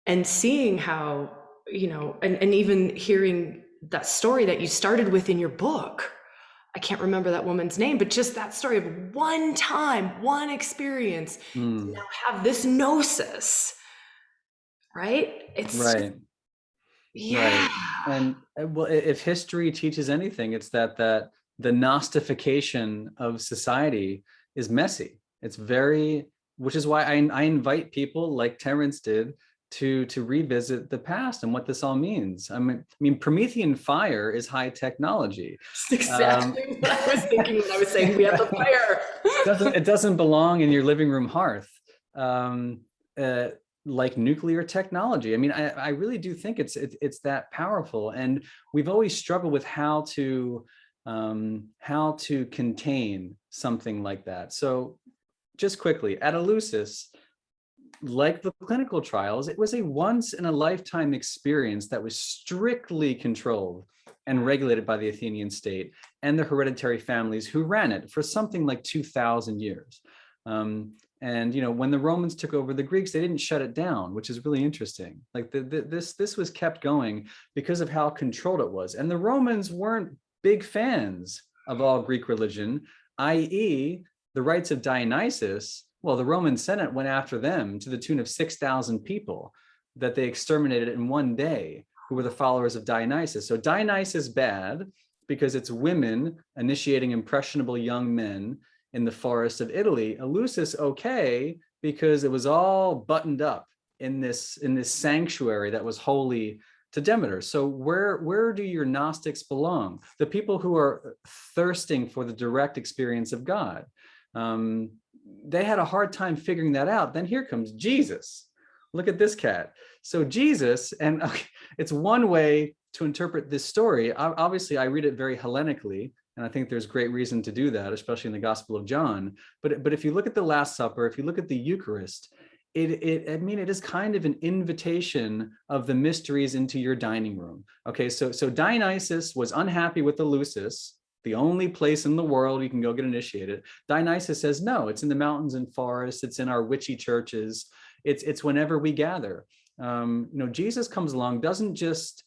and seeing how, and even hearing that story that you started with in your book. I can't remember that woman's name, but just that story of one time, one experience, to Hmm. now have this gnosis, right? It's just, Right. yeah. Right. And well, if history teaches anything, it's that the Gnostification of society is messy. It's very, which is why I invite people like Terence did to revisit the past and what this all means. I mean, Promethean fire is high technology. It's exactly what I was thinking when I was saying we have the fire. It doesn't belong in your living room hearth. Um, uh, like nuclear technology. I mean, I really do think it's that powerful, and we've always struggled with how to contain something like that. So, just quickly, at Eleusis, like the clinical trials, it was a once in a lifetime experience that was strictly controlled and regulated by the Athenian state and the hereditary families who ran it for something like 2,000 years. And when the Romans took over the Greeks, they didn't shut it down, which is really interesting. Like this was kept going because of how controlled it was. And the Romans weren't big fans of all Greek religion, i.e., the rites of Dionysus. Well, the Roman Senate went after them to the tune of 6,000 people that they exterminated in one day, who were the followers of Dionysus. So Dionysus bad because it's women initiating impressionable young men in the forest of Italy. Eleusis okay because it was all buttoned up in this sanctuary that was holy to Demeter. So where do your Gnostics belong? The people who are thirsting for the direct experience of God. They had a hard time figuring that out. Then here comes Jesus. Look at this cat. So Jesus, and okay, it's one way to interpret this story. Obviously, I read it very Hellenically, and I think there's great reason to do that, especially in the Gospel of John. But if you look at the Last Supper, if you look at the Eucharist, it is kind of an invitation of the mysteries into your dining room. Okay, so Dionysus was unhappy with Eleusis, the only place in the world you can go get initiated. Dionysus says, no, it's in the mountains and forests. It's in our witchy churches. It's whenever we gather. Jesus comes along, doesn't just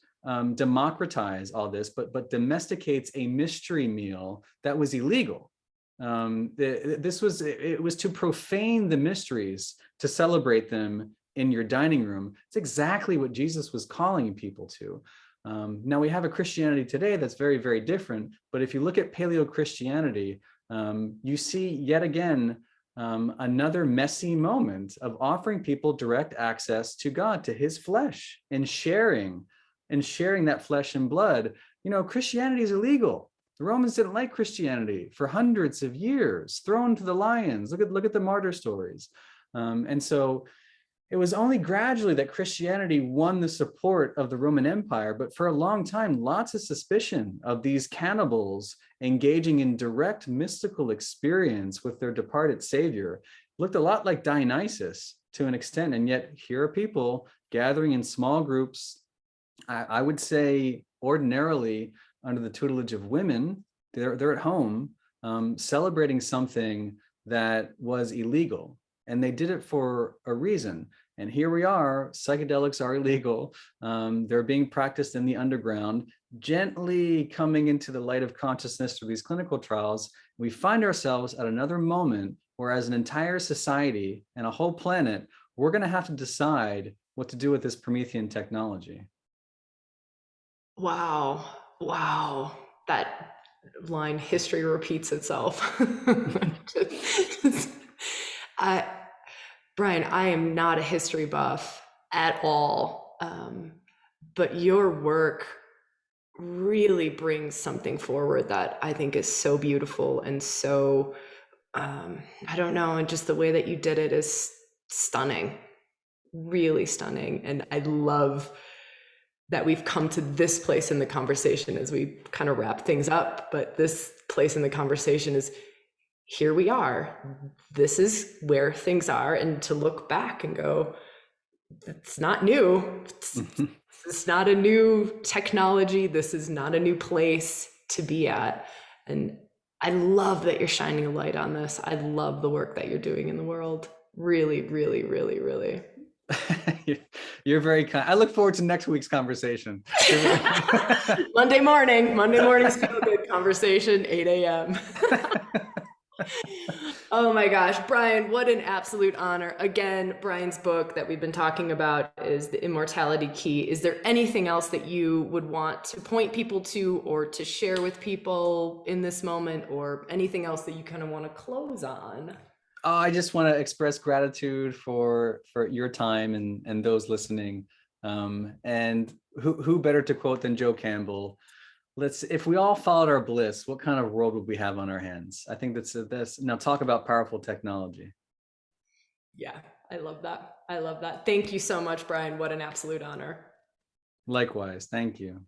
democratize all this, but domesticates a mystery meal that was illegal. It was to profane the mysteries, to celebrate them in your dining room. It's exactly what Jesus was calling people to. Now we have a Christianity today that's very, very different. But if you look at Paleo-Christianity, you see yet again another messy moment of offering people direct access to God, to his flesh, and sharing that flesh and blood. Christianity is illegal. The Romans didn't like Christianity for hundreds of years, thrown to the lions. Look at the martyr stories. And so it was only gradually that Christianity won the support of the Roman Empire, but for a long time, lots of suspicion of these cannibals engaging in direct mystical experience with their departed savior. Looked a lot like Dionysus to an extent, and yet here are people gathering in small groups, I would say ordinarily under the tutelage of women. They're at home celebrating something that was illegal. And they did it for a reason. And here we are, psychedelics are illegal. They're being practiced in the underground, gently coming into the light of consciousness through these clinical trials. We find ourselves at another moment where, as an entire society and a whole planet, we're going to have to decide what to do with this Promethean technology. Wow. Wow. That line, history repeats itself. I, Brian, I am not a history buff at all, but your work really brings something forward that I think is so beautiful and so, I don't know, and just the way that you did it is stunning, really stunning. And I love that we've come to this place in the conversation as we kind of wrap things up. But this place in the conversation is, here we are. This is where things are. And to look back and go, it's not new. It's not a new technology. This is not a new place to be at. And I love that you're shining a light on this. I love the work that you're doing in the world. Really, really, really, really. You're very kind. I look forward to next week's conversation. Monday morning's feel good conversation, 8 a.m. Oh my gosh, Brian, what an absolute honor. Again, Brian's book that we've been talking about is The Immortality Key. Is there anything else that you would want to point people to or to share with people in this moment, or anything else that you kind of want to close on? I just want to express gratitude for your time and those listening. And who better to quote than Joe Campbell? If we all followed our bliss, what kind of world would we have on our hands? I think that's now talk about powerful technology. Yeah, I love that. I love that. Thank you so much, Brian. What an absolute honor. Likewise. Thank you.